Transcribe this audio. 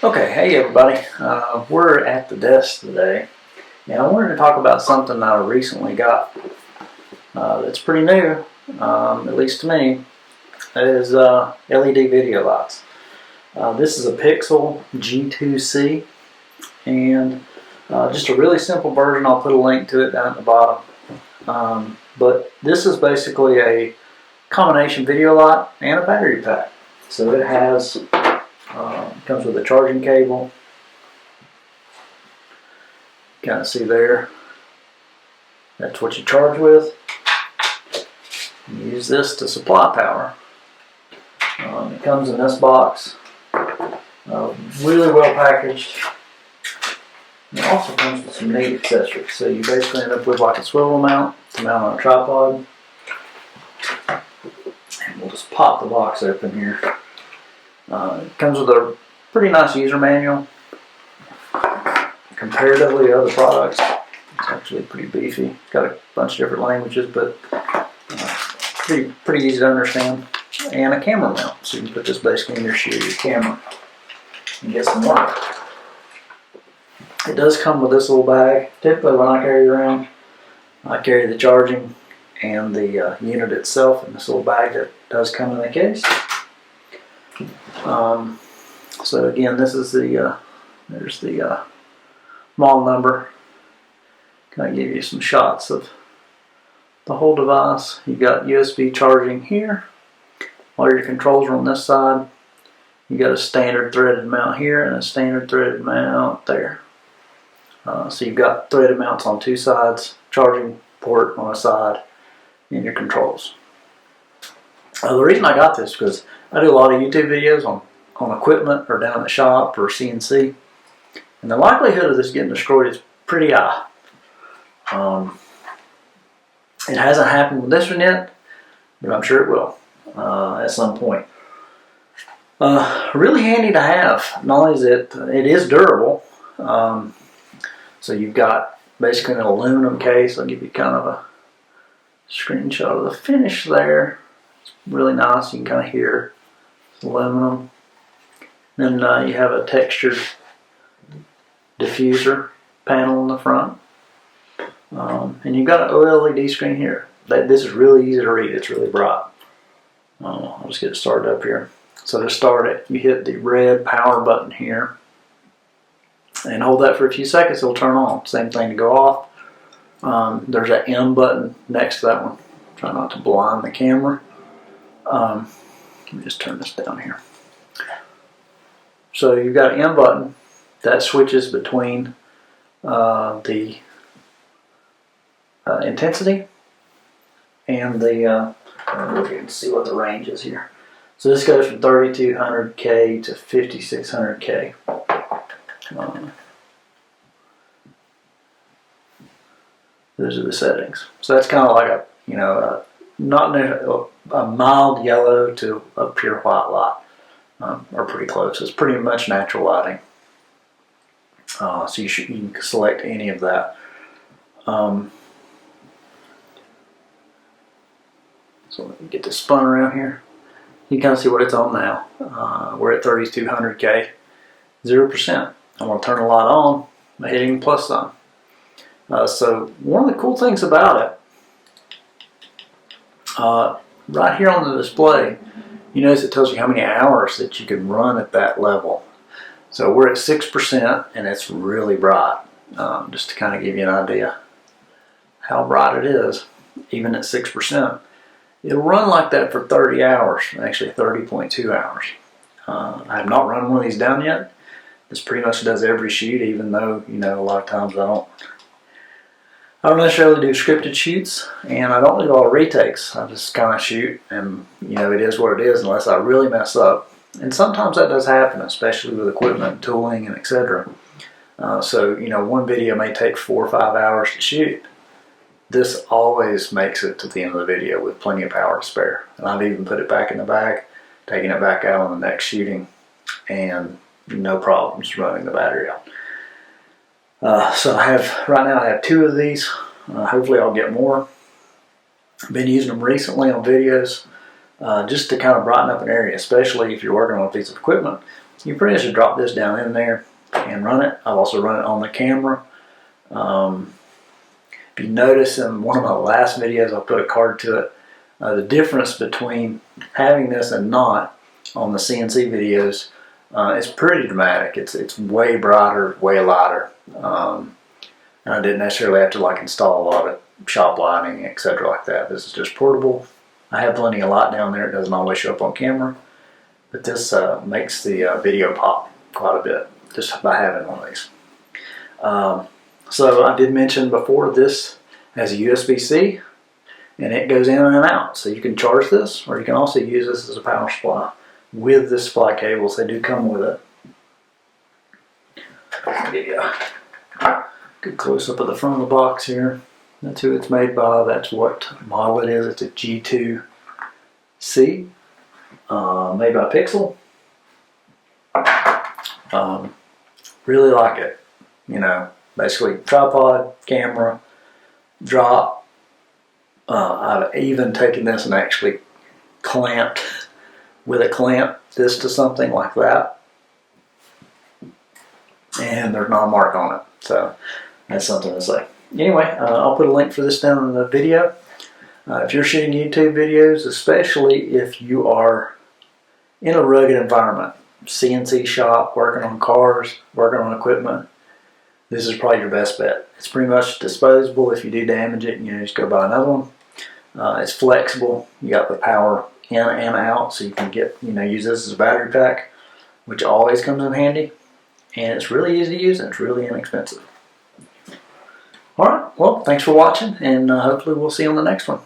Okay, hey everybody. We're at the desk today, and I wanted to talk about something I recently got that's pretty new, at least to me. That is LED video lights. This is a Pixel G2c, and just a really simple version. I'll put a link to it down at the bottom. But this is basically a combination video light and a battery pack. So it has comes with a charging cable. Kind of see there. That's what you charge with. You use this to supply power. It comes in this box, really well packaged. It also comes with some neat accessories. So you basically end up with like a swivel mount to mount on a tripod. And we'll just pop the box open here. It comes with a pretty nice user manual. Comparatively to other products, it's actually pretty beefy. It's got a bunch of different languages, but pretty easy to understand. And a camera mount, so you can put this basically in your shoe, your camera, and get some work. It does come with this little bag. Typically when I carry it around, I carry the charging and the unit itself in this little bag that does come in the case. So again, this is the there's the model number. Kind of give you some shots of the whole device. You've got USB charging here. All your controls are on this side. You got a standard threaded mount here and a standard threaded mount there. So you've got threaded mounts on two sides, charging port on a side, and your controls. The reason I got this is because I do a lot of YouTube videos on equipment or down in the shop or CNC, and the likelihood of this getting destroyed is pretty high. It hasn't happened with this one yet, but I'm sure it will at some point. Really handy to have. Not only is it is durable, so you've got basically an aluminum case. I'll give you kind of a screenshot of the finish there. It's really nice. You can kind of hear it's aluminum. Then you have a textured diffuser panel in the front. And you've got an OLED screen here. This is really easy to read. It's really bright. I'll just get it started up here. So to start it, you hit the red power button here and hold that for a few seconds. It'll turn on. Same thing to go off. There's an M button next to that one. Try not to blind the camera. Let me just turn this down here. So you've got an M button that switches between the intensity and the look, you can see what the range is here. So this goes from 3200K to 5600K. Those are the settings. So that's kind of like a, not a mild yellow to a pure white light, or pretty close. It's pretty much natural lighting. So you can select any of that. So let me get this spun around here. You can kind of see what it's on now. We're at 3200K, 0%. I'm going to turn the light on by hitting the plus sign. So one of the cool things about it, right here on the display, you notice it tells you how many hours that you can run at that level. So we're at 6% and it's really bright. Just to kind of give you an idea how bright it is, even at 6%. It'll run like that for 30 hours, actually 30.2 hours. I have not run one of these down yet. This pretty much does every shoot, even though, a lot of times I don't necessarily do scripted shoots, and I don't do a lot of retakes. I just kind of shoot, and it is what it is unless I really mess up. And sometimes that does happen, especially with equipment, tooling, and etc. So one video may take 4 or 5 hours to shoot. This always makes it to the end of the video with plenty of power to spare. And I've even put it back in the bag, taking it back out on the next shooting, and no problems running the battery out. So right now I have 2 of these. Hopefully I'll get more. I've been using them recently on videos just to kind of brighten up an area, especially if you're working on a piece of equipment you pretty much drop this down in there and run it. I've also run it on the camera. If you notice in one of my last videos, I'll put a card to it. The difference between having this and not on the CNC videos is pretty dramatic. It's way brighter, way lighter. And I didn't necessarily have to like install a lot of shop lighting, etc. like that. This is just portable. I have plenty of light down there. It doesn't always show up on camera, but this makes the video pop quite a bit just by having one of these. So I did mention before, this has a USB-C and it goes in and out. So you can charge this, or you can also use this as a power supply with the supply cables. They do come with it. I'll give you a good close up of the front of the box here. That's who it's made by. That's what model it is. It's a G2c, made by Pixel. Really like it. You know, basically tripod, camera, drop. I've even taken this and actually clamped with a clamp this to something like that, and there's not a mark on it. So that's something to say. Anyway, I'll put a link for this down in the video. If you're shooting YouTube videos, especially if you are in a rugged environment, CNC shop, working on cars, working on equipment, this is probably your best bet. It's pretty much disposable. If you do damage it, you know, just go buy another one. It's flexible. You got the power in and out, so you can get, you know, use this as a battery pack, which always comes in handy. And it's really easy to use and it's really inexpensive. Alright, well, thanks for watching, and hopefully we'll see you on the next one.